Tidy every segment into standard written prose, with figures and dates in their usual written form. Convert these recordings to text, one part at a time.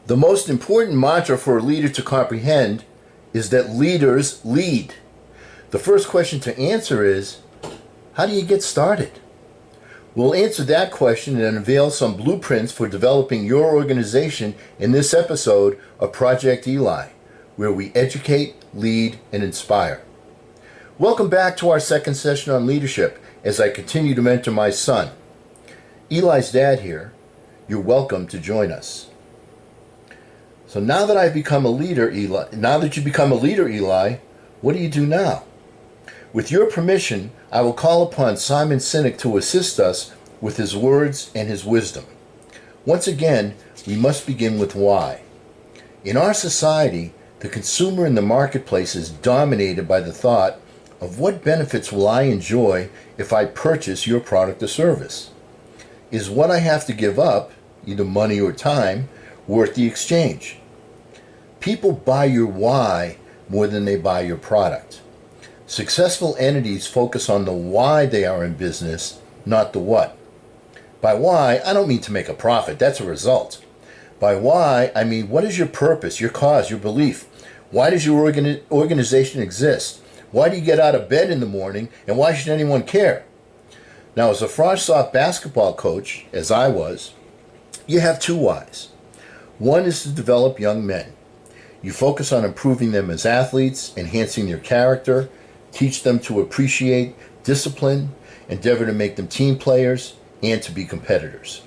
The most important mantra for a leader to comprehend is that leaders lead. The first question to answer is, how do you get started? We'll answer that question and unveil some blueprints for developing your organization in this episode of Project Eli, where we educate, lead, and inspire. Welcome back to our second session on leadership as I continue to mentor my son. Eli's dad here. You're welcome to join us. So now that I've become a leader, Eli, what do you do now? With your permission, I will call upon Simon Sinek to assist us with his words and his wisdom. Once again, we must begin with why. In our society, the consumer in the marketplace is dominated by the thought of what benefits will I enjoy if I purchase your product or service? Is what I have to give up, either money or time, worth the exchange? People buy your why more than they buy your product. Successful entities focus on the why they are in business, not the what. By why, I don't mean to make a profit, that's a result. By why, I mean what is your purpose, your cause, your belief? Why does your organization exist? Why do you get out of bed in the morning, and why should anyone care? Now, as a Frosh basketball coach, as I was, you have two whys. One is to develop young men. You focus on improving them as athletes, enhancing their character, teach them to appreciate discipline, endeavor to make them team players, and to be competitors.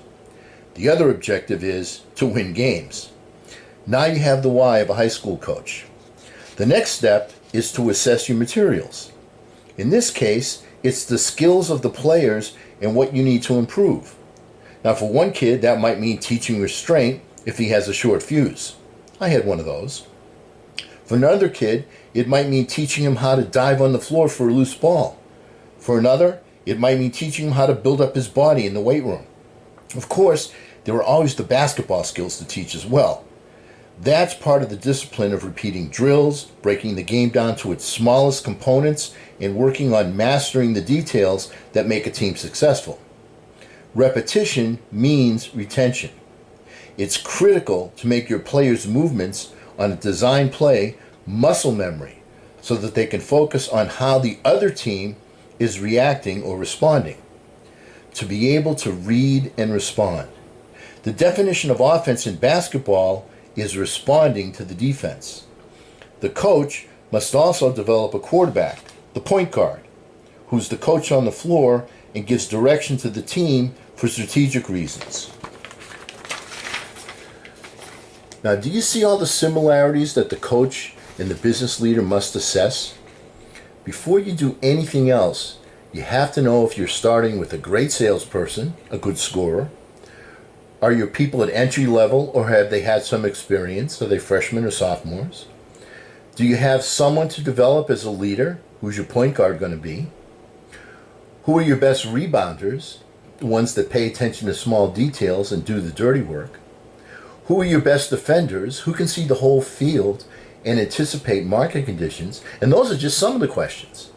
The other objective is to win games. Now you have the why of a high school coach. The next step is to assess your materials. In this case, it's the skills of the players and what you need to improve. Now for one kid, that might mean teaching restraint if he has a short fuse. I had one of those. For another kid, it might mean teaching him how to dive on the floor for a loose ball. For another, it might mean teaching him how to build up his body in the weight room. Of course, there are always the basketball skills to teach as well. That's part of the discipline of repeating drills, breaking the game down to its smallest components, and working on mastering the details that make a team successful. Repetition means retention. It's critical to make your players' movements on a design play muscle memory so that they can focus on how the other team is reacting or responding. To be able to read and respond. The definition of offense in basketball is responding to the defense. The coach must also develop a quarterback, the point guard, who's the coach on the floor and gives direction to the team for strategic reasons. Now, do you see all the similarities that the coach and the business leader must assess? Before you do anything else, you have to know if you're starting with a great salesperson, a good scorer. Are your people at entry level, or have they had some experience? Are they freshmen or sophomores? Do you have someone to develop as a leader? Who's your point guard going to be? Who are your best rebounders? The ones that pay attention to small details and do the dirty work. Who are your best defenders? Who can see the whole field and anticipate market conditions? And those are just some of the questions.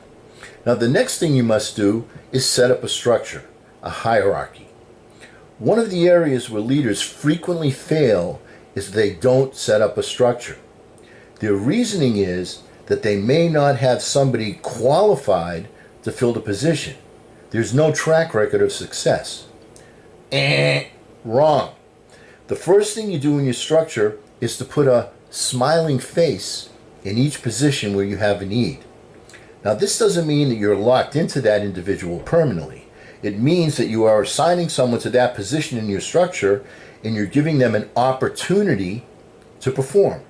Now, the next thing you must do is set up a structure, a hierarchy. One of the areas where leaders frequently fail is they don't set up a structure. Their reasoning is that they may not have somebody qualified to fill the position. There's no track record of success. Wrong. The first thing you do in your structure is to put a smiling face in each position where you have a need. Now, this doesn't mean that you're locked into that individual permanently. It means that you are assigning someone to that position in your structure and you're giving them an opportunity to perform.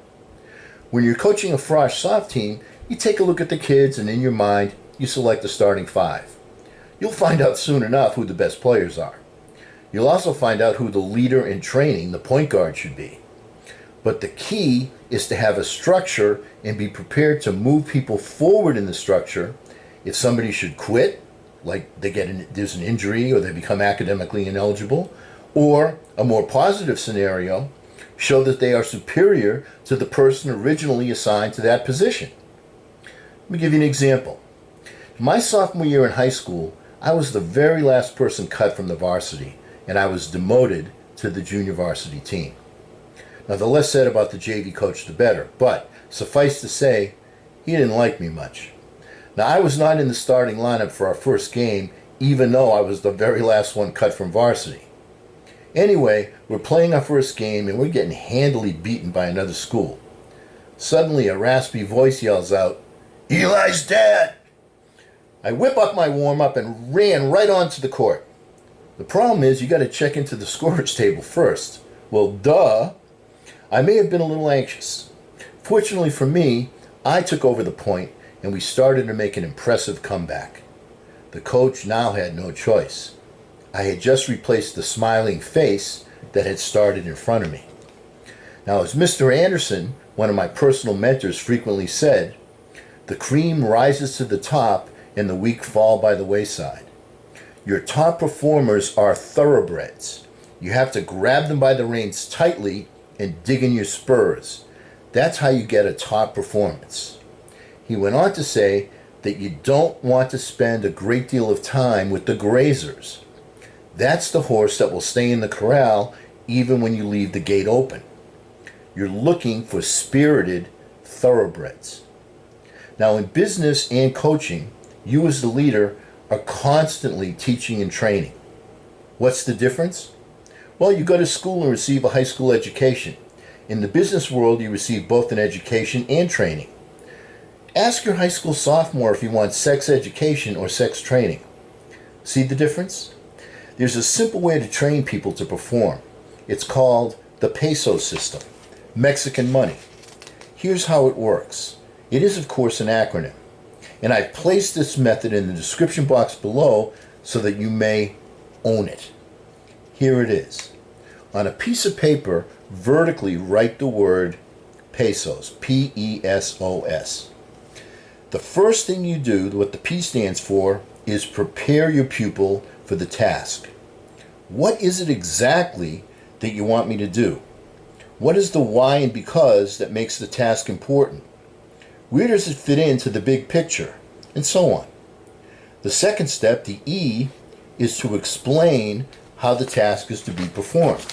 When you're coaching a Frosh soft team, you take a look at the kids and in your mind, you select the starting five. You'll find out soon enough who the best players are. You'll also find out who the leader in training, the point guard, should be. But the key is to have a structure and be prepared to move people forward in the structure if somebody should quit, like there's an injury or they become academically ineligible, or a more positive scenario, show that they are superior to the person originally assigned to that position. Let me give you an example. My sophomore year in high school, I was the very last person cut from the varsity, and I was demoted to the junior varsity team. Now, the less said about the JV coach, the better, but suffice to say, he didn't like me much. Now, I was not in the starting lineup for our first game, even though I was the very last one cut from varsity. Anyway, we're playing our first game and we're getting handily beaten by another school. Suddenly, a raspy voice yells out, "Eli's dad!" I whip up my warm-up and ran right onto the court. The problem is you got to check into the scorer's table first. Well, duh. I may have been a little anxious. Fortunately for me, I took over the point and we started to make an impressive comeback. The coach now had no choice. I had just replaced the smiling face that had started in front of me. Now, as Mr. Anderson, one of my personal mentors, frequently said, the cream rises to the top and the weak fall by the wayside. Your top performers are thoroughbreds. You have to grab them by the reins tightly and dig in your spurs. That's how you get a top performance. He went on to say that you don't want to spend a great deal of time with the grazers. That's the horse that will stay in the corral even when you leave the gate open. You're looking for spirited thoroughbreds. Now, in business and coaching, you as the leader are constantly teaching and training. What's the difference? Well, you go to school and receive a high school education. In the business world, you receive both an education and training. Ask your high school sophomore if he wants sex education or sex training. See the difference? There's a simple way to train people to perform. It's called the Peso System, Mexican money. Here's how it works. It is, of course, an acronym. And I've placed this method in the description box below so that you may own it. Here it is. On a piece of paper, vertically write the word PESOS, P-E-S-O-S. The first thing you do, what the P stands for, is prepare your pupil for the task. What is it exactly that you want me to do? What is the why and because that makes the task important? Where does it fit into the big picture? And so on. The second step, the E, is to explain how the task is to be performed.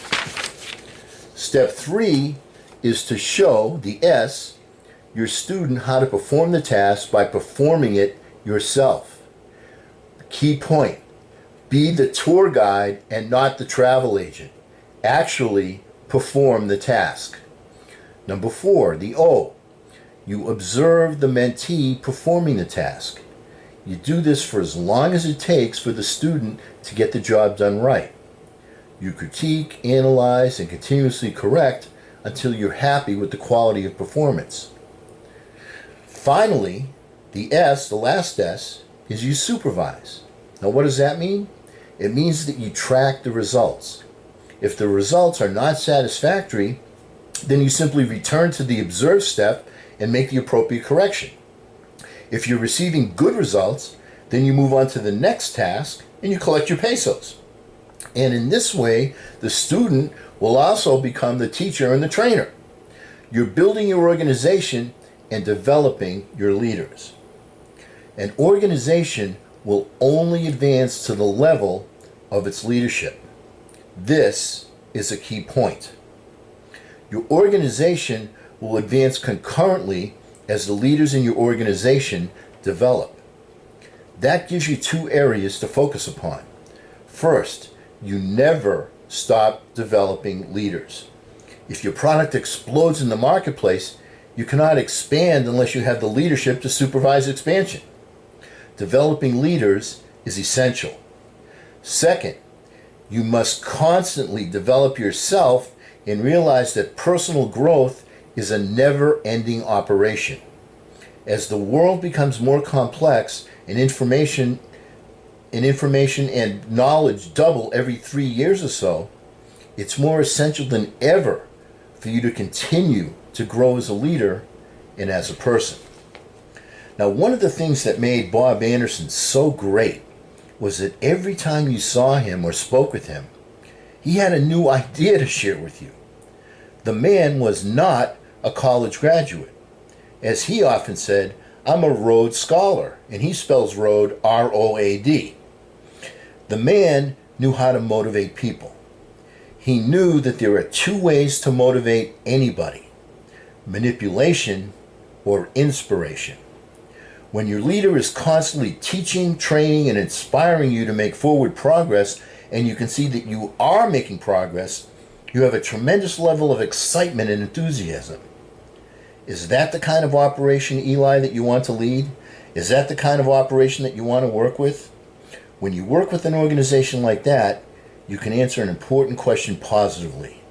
Step 3 is to show, the S, your student how to perform the task by performing it yourself. Key point, be the tour guide and not the travel agent. Actually perform the task. Number 4, the O. You observe the mentee performing the task. You do this for as long as it takes for the student to get the job done right. You critique, analyze, and continuously correct until you're happy with the quality of performance. Finally, the S, the last S, is you supervise. Now, what does that mean? It means that you track the results. If the results are not satisfactory, then you simply return to the observe step and make the appropriate correction. If you're receiving good results, then you move on to the next task and you collect your pesos. And in this way, the student will also become the teacher and the trainer. You're building your organization and developing your leaders. An organization will only advance to the level of its leadership. This is a key point. Your organization will advance concurrently as the leaders in your organization develop. That gives you 2 areas to focus upon. First, you never stop developing leaders. If your product explodes in the marketplace, you cannot expand unless you have the leadership to supervise expansion. Developing leaders is essential. Second, you must constantly develop yourself and realize that personal growth is a never-ending operation. As the world becomes more complex and information and knowledge double every 3 years or so, it's more essential than ever for you to continue to grow as a leader and as a person. Now, one of the things that made Bob Anderson so great was that every time you saw him or spoke with him, he had a new idea to share with you. The man was not a college graduate. As he often said, I'm a Rhodes Scholar, and he spells road R-O-A-D. The man knew how to motivate people. He knew that there are two ways to motivate anybody: manipulation or inspiration. When your leader is constantly teaching, training, and inspiring you to make forward progress, and you can see that you are making progress, you have a tremendous level of excitement and enthusiasm. Is that the kind of operation, Eli, that you want to lead? Is that the kind of operation that you want to work with? When you work with an organization like that, you can answer an important question positively.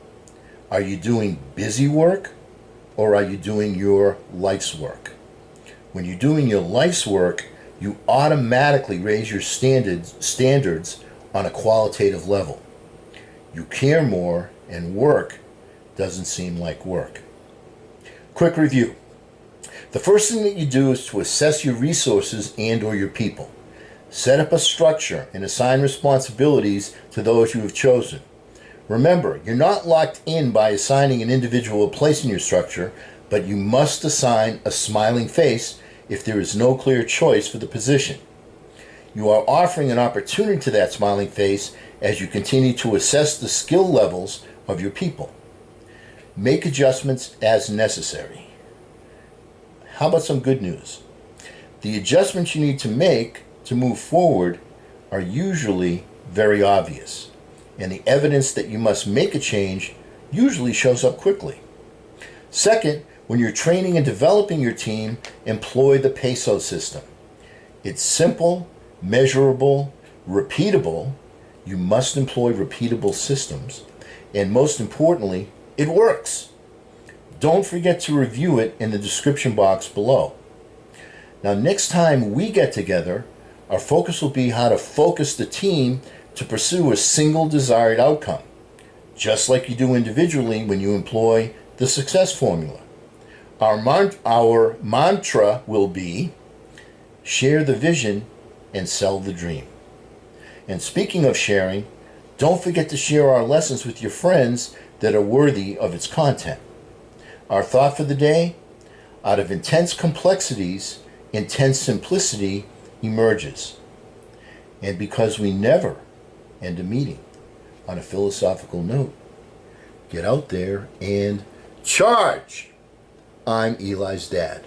Are you doing busy work, or are you doing your life's work? When you're doing your life's work, you automatically raise your standards on a qualitative level. You care more, and work doesn't seem like work. Quick review. The first thing that you do is to assess your resources and or your people. Set up a structure and assign responsibilities to those you have chosen. Remember, you're not locked in by assigning an individual a place in your structure, but you must assign a smiling face if there is no clear choice for the position. You are offering an opportunity to that smiling face as you continue to assess the skill levels of your people. Make adjustments as necessary. How about some good news? The adjustments you need to make to move forward are usually very obvious, and the evidence that you must make a change usually shows up quickly. Second, when you're training and developing your team, employ the PESO system. It's simple, measurable, repeatable. You must employ repeatable systems, and most importantly, it works. Don't forget to review it in the description box below. Now, next time we get together, our focus will be how to focus the team to pursue a single desired outcome, just like you do individually when you employ the success formula. Our mantra will be, share the vision and sell the dream. And speaking of sharing, don't forget to share our lessons with your friends that are worthy of its content. Our thought for the day: out of intense complexities, intense simplicity emerges. And because we never end a meeting on a philosophical note, get out there and charge! I'm Eli's dad.